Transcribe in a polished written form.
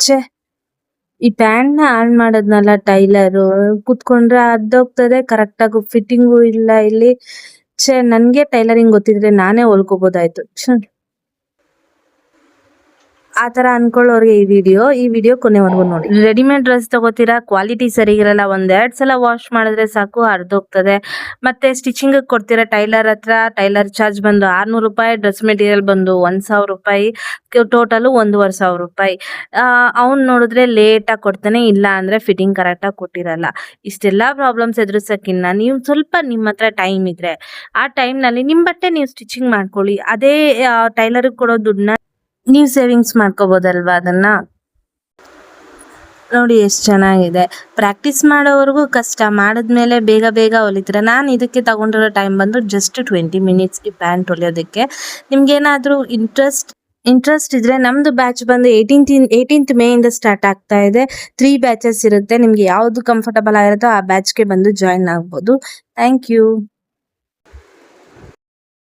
ಛೇ, ಈ ಪ್ಯಾಂಟ್ನ on ಮಾಡೋದ್ನಲ್ಲ tailor, ಕುತ್ಕೊಂಡ್ರೆ ಅರ್ಧೋಗ್ತದೆ, ಕರೆಕ್ಟಾಗಿ ಫಿಟ್ಟಿಂಗು ಇಲ್ಲ ಇಲ್ಲಿ. ಛೇ, ನನ್ಗೆ ಟೈಲರಿಂಗ್ ಗೊತ್ತಿದ್ರೆ ನಾನೇ ಹೊಲ್ಕೋಬೋದಾಯ್ತು. ಆ ತರ ಅನ್ಕೊಳ್ಳೋರ್ಗೆ ಈ ವಿಡಿಯೋ ಕೊನೆವರೆಗೂ ನೋಡಿ. ರೆಡಿಮೇಡ್ ಡ್ರೆಸ್ ತಗೋತೀರಾ, ಕ್ವಾಲಿಟಿ ಸರಿಗಿರಲ್ಲ, 1-2 ಸಲ ವಾಶ್ ಮಾಡಿದ್ರೆ ಸಾಕು ಹರಿದೋಗ್ತದೆ. ಮತ್ತೆ ಸ್ಟಿಚಿಂಗ್ ಕೊಡ್ತೀರಾ ಟೈಲರ್ ಹತ್ರ, ಟೈಲರ್ ಚಾರ್ಜ್ ಬಂದು 600 ರೂಪಾಯಿ, ಡ್ರೆಸ್ ಮೆಟೀರಿಯಲ್ ಬಂದು 1000 ರೂಪಾಯಿ, ಟೋಟಲು 1500 ರೂಪಾಯಿ. ಅವ್ನು ನೋಡಿದ್ರೆ ಲೇಟಾಗಿ ಕೊಡ್ತಾನೆ, ಇಲ್ಲ ಅಂದ್ರೆ ಫಿಟ್ಟಿಂಗ್ ಕರೆಕ್ಟಾಗಿ ಕೊಟ್ಟಿರಲ್ಲ. ಇಷ್ಟೆಲ್ಲ ಪ್ರಾಬ್ಲಮ್ಸ್ ಎದುರಿಸೋಕ್ಕಿನ್ನ ನೀವು ಸ್ವಲ್ಪ ನಿಮ್ಮ ಹತ್ರ ಟೈಮ್ ಇದ್ರೆ ಆ ಟೈಮ್ನಲ್ಲಿ ನಿಮ್ಮ ಬಟ್ಟೆ ನೀವು ಸ್ಟಿಚಿಂಗ್ ಮಾಡ್ಕೊಳ್ಳಿ. ಅದೇ ಟೈಲರ್ಗೆ ಕೊಡೋ ದುಡ್ಡನ್ನ ನೀವು ಸೇವಿಂಗ್ಸ್ ಮಾಡ್ಕೋಬೋದಲ್ವಾ ಅದನ್ನ. ನೋಡಿ ಎಷ್ಟು ಚೆನ್ನಾಗಿದೆ. ಪ್ರಾಕ್ಟೀಸ್ ಮಾಡೋವರೆಗೂ ಕಷ್ಟ, ಮಾಡಿದ್ಮೇಲೆ ಬೇಗ ಬೇಗ ಹೊಲಿತೀರ. ನಾನು ಇದಕ್ಕೆ ತಗೊಂಡಿರೋ ಟೈಮ್ ಬಂದು ಜಸ್ಟ್ 20 ಮಿನಿಟ್ಸ್ ಈ ಪ್ಯಾಂಟ್ ಹೊಲಿಯೋದಕ್ಕೆ. ನಿಮ್ಗೇನಾದರೂ ಇಂಟ್ರೆಸ್ಟ್ ಇದ್ರೆ ನಮ್ದು ಬ್ಯಾಚ್ ಬಂದು 18th ಮೇಯಿಂದ ಸ್ಟಾರ್ಟ್ ಆಗ್ತಾ ಇದೆ. 3 ಬ್ಯಾಚಸ್ ಇರುತ್ತೆ. ನಿಮ್ಗೆ ಯಾವುದು ಕಂಫರ್ಟಬಲ್ ಆಗಿರುತ್ತೋ ಆ ಬ್ಯಾಚ್ಗೆ ಬಂದು ಜಾಯಿನ್ ಆಗ್ಬೋದು. Thank you.